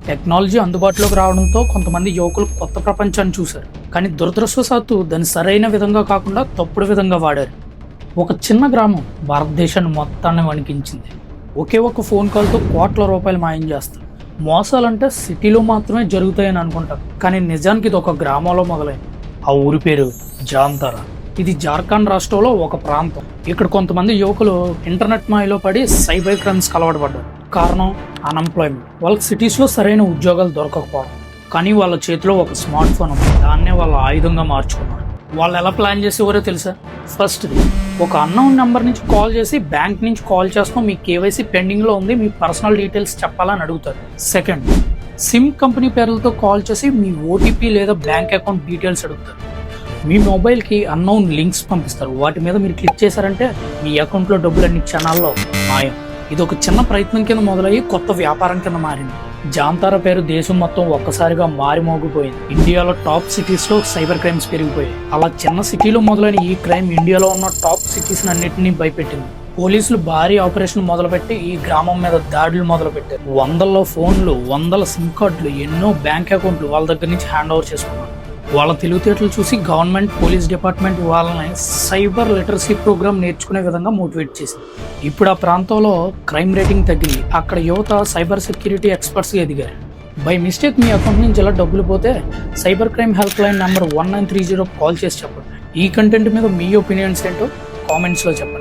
Technology అందుబాటులోకి రావడంతో కొంతమంది యువకులు కొత్త ప్రపంచాన్ని చూశారు. కానీ దురదృష్టవశాత్తు దాన్ని సరైన విధంగా కాకుండా తప్పుడు విధంగా వాడారు. ఒక చిన్న గ్రామం భారతదేశాన్ని మొత్తాన్ని వణికించింది. ఒకే ఒక ఫోన్ కాల్తో కోట్ల రూపాయలు మాయం చేస్తారు. మోసాలంటే సిటీలో మాత్రమే జరుగుతాయని అనుకుంటారు, కానీ నిజానికి ఇది ఒక గ్రామంలో మొదలైంది. ఆ ఊరి పేరు జాంతారా. ఇది జార్ఖండ్ రాష్ట్రంలో ఒక ప్రాంతం. ఇక్కడ కొంతమంది యువకులు ఇంటర్నెట్ మాయలో పడి సైబర్ క్రైమ్స్ అలవాటు పడ్డారు. కారణం అన్ఎంప్లాయ్మెంట్. వాళ్ళకి సిటీస్లో సరైన ఉద్యోగాలు దొరకకపోవడం. కానీ వాళ్ళ చేతిలో ఒక స్మార్ట్ ఫోన్ ఉంది. దాన్నే వాళ్ళ ఆయుధంగా మార్చుకున్నారు. వాళ్ళు ఎలా ప్లాన్ చేసేవారో తెలుసా? ఫస్ట్ది, ఒక అన్నోన్ నెంబర్ నుంచి కాల్ చేసి బ్యాంక్ నుంచి కాల్ చేస్తాం, మీ కేవైసీ పెండింగ్లో ఉంది, మీ పర్సనల్ డీటెయిల్స్ చెప్పాలని అడుగుతారు. సెకండ్, సిమ్ కంపెనీ పేర్లతో కాల్ చేసి మీ ఓటీపీ లేదా బ్యాంక్ అకౌంట్ డీటెయిల్స్ అడుగుతారు. మీ మొబైల్కి అన్నోన్ లింక్స్ పంపిస్తారు. వాటి మీద మీరు క్లిక్ చేశారంటే మీ అకౌంట్లో డబ్బులన్నీ క్షణాల్లో మాయం. ఇది ఒక చిన్న ప్రయత్నం కింద మొదలయ్యి కొత్త వ్యాపారం కింద మారింది. జాంతారా పేరు దేశం మొత్తం ఒక్కసారిగా మారిమోగిపోయింది. ఇండియాలో టాప్ సిటీస్లో సైబర్ క్రైమ్స్ పెరిగిపోయాయి. అలా చిన్న సిటీలో మొదలైన ఈ క్రైమ్ ఇండియాలో ఉన్న టాప్ సిటీస్ అన్నింటినీ భయపెట్టింది. పోలీసులు భారీ ఆపరేషన్ మొదలుపెట్టి ఈ గ్రామం మీద దాడులు మొదలుపెట్టారు. వందల ఫోన్లు, వందల సిమ్ కార్డులు, ఎన్నో బ్యాంక్ అకౌంట్లు వాళ్ళ దగ్గర నుంచి హ్యాండ్ ఓవర్ చేసుకున్నారు. వాళ్ళ తెలివితేటలు చూసి గవర్నమెంట్, పోలీస్ డిపార్ట్మెంట్ వాళ్ళని సైబర్ లిటరసీ ప్రోగ్రామ్ నేర్చుకునే విధంగా మోటివేట్ చేసింది. ఇప్పుడు ఆ ప్రాంతంలో క్రైమ్ రేటింగ్ తగ్గి అక్కడ యువత సైబర్ సెక్యూరిటీ ఎక్స్పర్ట్స్గా ఎదిగారు. బై మిస్టేక్ మీ అకౌంట్ నుంచి ఇలా డబ్బులు పోతే cyber crime help line number 1930 call చేసి చెప్పండి. ఈ కంటెంట్ మీద మీ ఒపీనియన్స్ ఏంటో కామెంట్స్లో చెప్పండి.